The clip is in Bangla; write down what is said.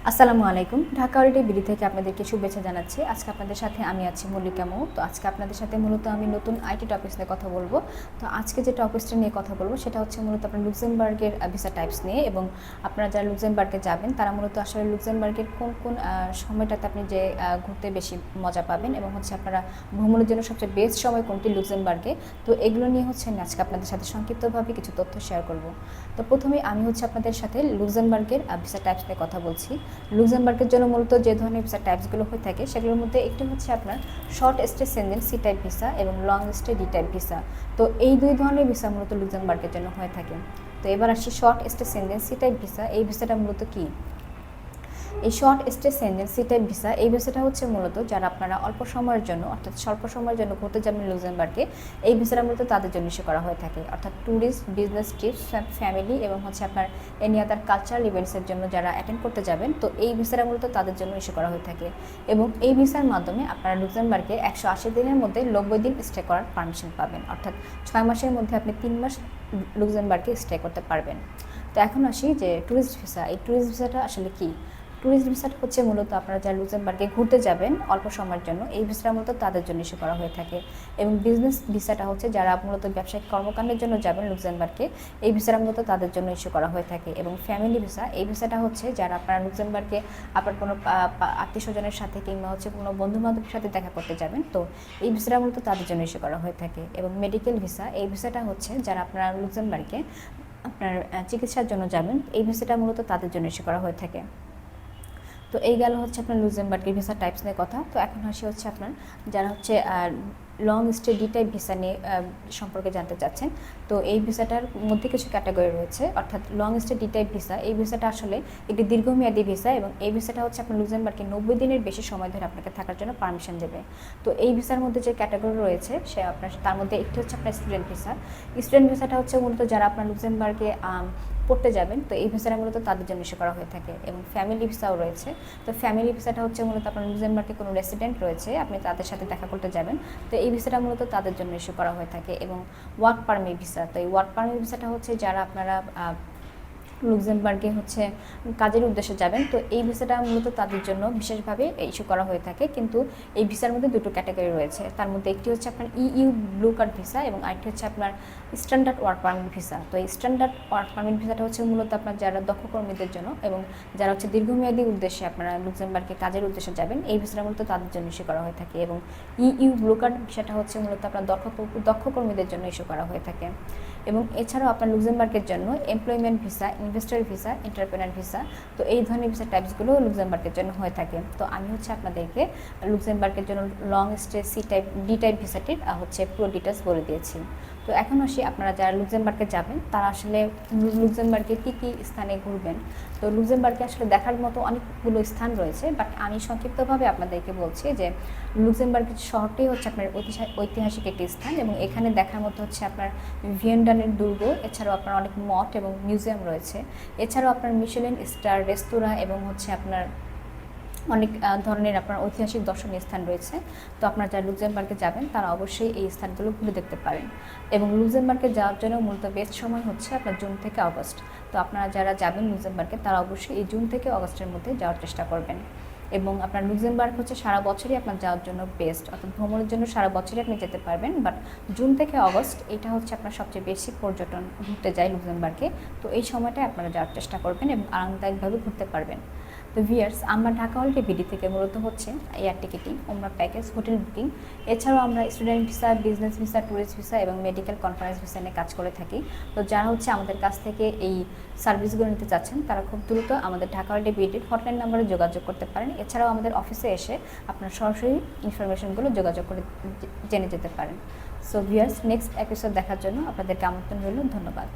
আসসালামু আলাইকুম। ঢাকা হলিডে বিডি থেকে আপনাদেরকে শুভেচ্ছা জানাচ্ছি। আজকে আপনাদের সাথে আমি আছি মল্লিকা মৌ। তো আজকে আপনাদের সাথে মূলত আমি নতুন আইটি টপিকস নিয়ে কথা বলবো। তো আজকে যে টপিকসটা নিয়ে কথা বলবো সেটা হচ্ছে মূলত আপনার লুক্সেমবার্গের ভিসা টাইপস নিয়ে, এবং আপনারা যারা লুক্সেমবার্গে যাবেন তারা মূলত আসলে লুক্সেমবার্গের কোন কোন সময়টাতে আপনি যে ঘুরতে বেশি মজা পাবেন, এবং হচ্ছে আপনারা ভ্রমণের জন্য সবচেয়ে বেস্ট সময় কোনটি লুক্সেমবার্গে। তো এগুলো নিয়ে হচ্ছে আমি আজকে আপনাদের সাথে সংক্ষিপ্তভাবে কিছু তথ্য শেয়ার করব। তো প্রথমে আমি হচ্ছে আপনাদের সাথে লুক্সেমবার্গের ভিসা টাইপস নিয়ে কথা বলছি। লুক্সেমবার্গের জন্য মূলত যে ধরনের ভিসা টাইপসগুলো হয়ে থাকে সেগুলোর মধ্যে একটি হচ্ছে আপনার short stay Schengen C type visa এবং long stay D type visa. তো এই দুই ধরনের ভিসা মূলত লুক্সেমবার্গের জন্য হয়ে থাকে। তো এবার আসি short stay Schengen C type visa. এই ভিসাটা মূলত কী? এই short stay Schengen C type visa, এই ভিসাটা হচ্ছে মূলত যারা আপনারা অল্প সময়ের জন্য অর্থাৎ স্বল্প সময়ের জন্য ঘুরতে যাবেন লুক্সেমবার্গে, এই ভিসাটা মূলত তাদের জন্য ইস্যু করা হয়ে থাকে। অর্থাৎ ট্যুরিস্ট, বিজনেস ট্রিপস, ফ্যামিলি এবং হচ্ছে আপনার এনি আদার কালচারাল ইভেন্টসের জন্য যারা অ্যাটেন্ড করতে যাবেন, তো এই ভিসাটা মূলত তাদের জন্য ইস্যু করা হয়ে থাকে। এবং এই ভিসার মাধ্যমে আপনারা লুক্সেমবার্গে 180 দিনের মধ্যে 90 দিন স্টে করার পারমিশন পাবেন। অর্থাৎ 6 মাসের মধ্যে আপনি 3 মাস লুক্সেমবার্গে স্টে করতে পারবেন। তো এখন আসি যে ট্যুরিস্ট ভিসা। এই ট্যুরিস্ট ভিসাটা আসলে কী? ট্যুরিস্ট ভিসাটা হচ্ছে মূলত আপনারা যারা লুক্সেমবার্গে ঘুরতে যাবেন অল্প সময়ের জন্য, এই ভিসাটা মূলত তাদের জন্য ইস্যু করা হয়ে থাকে। এবং বিজনেস ভিসাটা হচ্ছে যারা মূলত ব্যবসায়িক কর্মকাণ্ডের জন্য যাবেন লুক্সেমবার্গে, এই ভিসাটা মূলত তাদের জন্য ইস্যু করা হয়ে থাকে। এবং ফ্যামিলি ভিসা, এই ভিসাটা হচ্ছে যারা আপনারা লুক্সেমবার্গে আপনার কোনো আত্মীয় স্বজনের সাথে কিংবা হচ্ছে কোনো বন্ধুবান্ধবের সাথে দেখা করতে যাবেন, তো এই ভিসাটা মূলত তাদের জন্য ইস্যু করা হয়ে থাকে। এবং মেডিকেল ভিসা, এই ভিসাটা হচ্ছে যারা আপনারা লুক্সেমবার্গে আপনার চিকিৎসার জন্য যাবেন, এই ভিসাটা মূলত তাদের জন্য ইস্যু করা হয়ে থাকে। তো এই গেল হচ্ছে আপনার লুক্সেমবার্গের ভিসা টাইপস নিয়ে কথা। তো এখন আসি হচ্ছে আপনার যারা হচ্ছে long stay D type visa নিয়ে সম্পর্কে জানতে চাচ্ছেন। তো এই ভিসাটার মধ্যে কিছু ক্যাটাগরি রয়েছে। অর্থাৎ long stay D type visa, এই ভিসাটা আসলে একটি দীর্ঘমেয়াদী ভিসা, এবং এই ভিসাটা হচ্ছে আপনার লুক্সেমবার্গে 90 দিনের বেশি সময় ধরে আপনাকে থাকার জন্য পারমিশন দেবে। তো এই ভিসার মধ্যে যে ক্যাটাগরি রয়েছে সে আপনার তার মধ্যে একটি হচ্ছে আপনার স্টুডেন্ট ভিসা। স্টুডেন্ট ভিসাটা হচ্ছে মূলত যারা আপনার লুক্সেমবার্গে পড়তে যাবেন, তো এই ভিসাটা মূলত তাদের জন্য ইস্যু করা হয়ে থাকে। এবং ফ্যামিলি ভিসাও রয়েছে। তো ফ্যামিলি ভিসাটা হচ্ছে মূলত আপনার লুক্সেমবার্গে কোনো রেসিডেন্ট রয়েছে, আপনি তাদের সাথে দেখা করতে যাবেন, তো এই ভিসাটা মূলত তাদের জন্য ইস্যু করা হয়ে থাকে। এবং ওয়ার্ক পারমিট ভিসা, তো এই ওয়ার্ক পারমিট ভিসাটা হচ্ছে যারা আপনারা লুক্সেমবার্গে হচ্ছে কাজের উদ্দেশ্যে যাবেন, তো এই ভিসাটা মূলত তাদের জন্য বিশেষভাবে ইস্যু করা হয়ে থাকে। কিন্তু এই ভিসার মধ্যে দুটো ক্যাটাগরি রয়েছে। তার মধ্যে একটি হচ্ছে আপনার ইইউ ব্লু কার্ড ভিসা, এবং আরেকটি হচ্ছে আপনার স্ট্যান্ডার্ড ওয়ার্ক পারমিট ভিসা। তো এই স্ট্যান্ডার্ড ওয়ার্ক পারমিট ভিসাটা হচ্ছে মূলত আপনার যারা দক্ষ কর্মীদের জন্য, এবং যারা হচ্ছে দীর্ঘমেয়াদী উদ্দেশ্যে আপনারা লুক্সেমবার্গে কাজের উদ্দেশ্যে যাবেন, এই ভিসাটা মূলত তাদের জন্য ইস্যু করা হয়ে থাকে। এবং ইইউ ব্লু কার্ড ভিসাটা হচ্ছে মূলত আপনার দক্ষ কর্মীদের জন্য ইস্যু করা হয়ে থাকে। এবং এছাড়াও আপনার লুক্সেমবার্গের জন্য employment visa, investor visa, entrepreneur visa, তো এই ধরনের ভিসা টাইপসগুলো লুক্সেমবার্গের জন্য হয়ে থাকে। তো আমি হচ্ছে আপনাদেরকে লুক্সেমবার্গের জন্য long stay C type D type ভিসাটির হচ্ছে পুরো ডিটেলস বলে দিয়েছি। তো এখন আসি আপনারা যারা লুক্সেমবার্গে যাবেন তারা আসলে লুক্সেমবার্গে কী কী স্থানে ঘুরবেন। তো লুক্সেমবার্গে আসলে দেখার মতো অনেকগুলো স্থান রয়েছে, বাট আমি সংক্ষিপ্তভাবে আপনাদেরকে বলছি যে লুক্সেমবার্গের শহরটাই হচ্ছে আপনার ঐতিহাসিক একটি স্থান, এবং এখানে দেখার মতো হচ্ছে আপনার ভিয়েন্ডানের দুর্গ, এছাড়াও আপনার অনেক মঠ এবং মিউজিয়াম রয়েছে। এছাড়াও আপনার মিশেলিন স্টার রেস্তোরাঁ এবং হচ্ছে আপনার অনেক ধরনের আপনার ঐতিহাসিক দর্শনীয় স্থান রয়েছে। তো আপনারা যারা লুক্সেমবার্গে যাবেন তারা অবশ্যই এই স্থানগুলো ঘুরে দেখতে পারেন। এবং লুক্সেমবার্গে যাওয়ার জন্য মূলত বেস্ট সময় হচ্ছে আপনার জুন থেকে আগস্ট। তো আপনারা যারা যাবেন লুক্সেমবার্গে তারা অবশ্যই এই জুন থেকে আগস্টের মধ্যে যাওয়ার চেষ্টা করবেন। এবং আপনার লুক্সেমবার্গ হচ্ছে সারা বছরই আপনার যাওয়ার জন্য বেস্ট, অর্থাৎ ভ্রমণের জন্য সারা বছরই আপনি যেতে পারবেন, বাট জুন থেকে আগস্ট এটা হচ্ছে আপনার সবচেয়ে বেশি পর্যটন ঘুরতে যায় লুক্সেমবার্গে। তো এই সময়টায় আপনারা যাওয়ার চেষ্টা করবেন এবং আরামদায়কভাবে ঘুরতে পারবেন। তো ভিয়ার্স, আমরা ঢাকা হলিডে বিডি থেকে মূলত হচ্ছে এয়ার টিকিটিং, আমরা প্যাকেজ, হোটেল বুকিং, এছাড়াও আমরা student visa, business visa, tourist visa এবং মেডিকেল কনফারেন্স ভিসা নিয়ে কাজ করে থাকি। তো যারা হচ্ছে আমাদের কাছ থেকে এই সার্ভিসগুলো নিতে চাচ্ছেন তারা খুব দ্রুত আমাদের ঢাকা হলিডে বিডির হটলাইন নাম্বারে যোগাযোগ করতে পারেন। এছাড়াও আমাদের অফিসে এসে আপনার সরাসরি ইনফরমেশনগুলো যোগাযোগ করে জেনে যেতে পারেন। সো ভিয়ার্স, নেক্সট এপিসোড দেখার জন্য আপনাদেরকে আমন্ত্রণ রইল। ধন্যবাদ।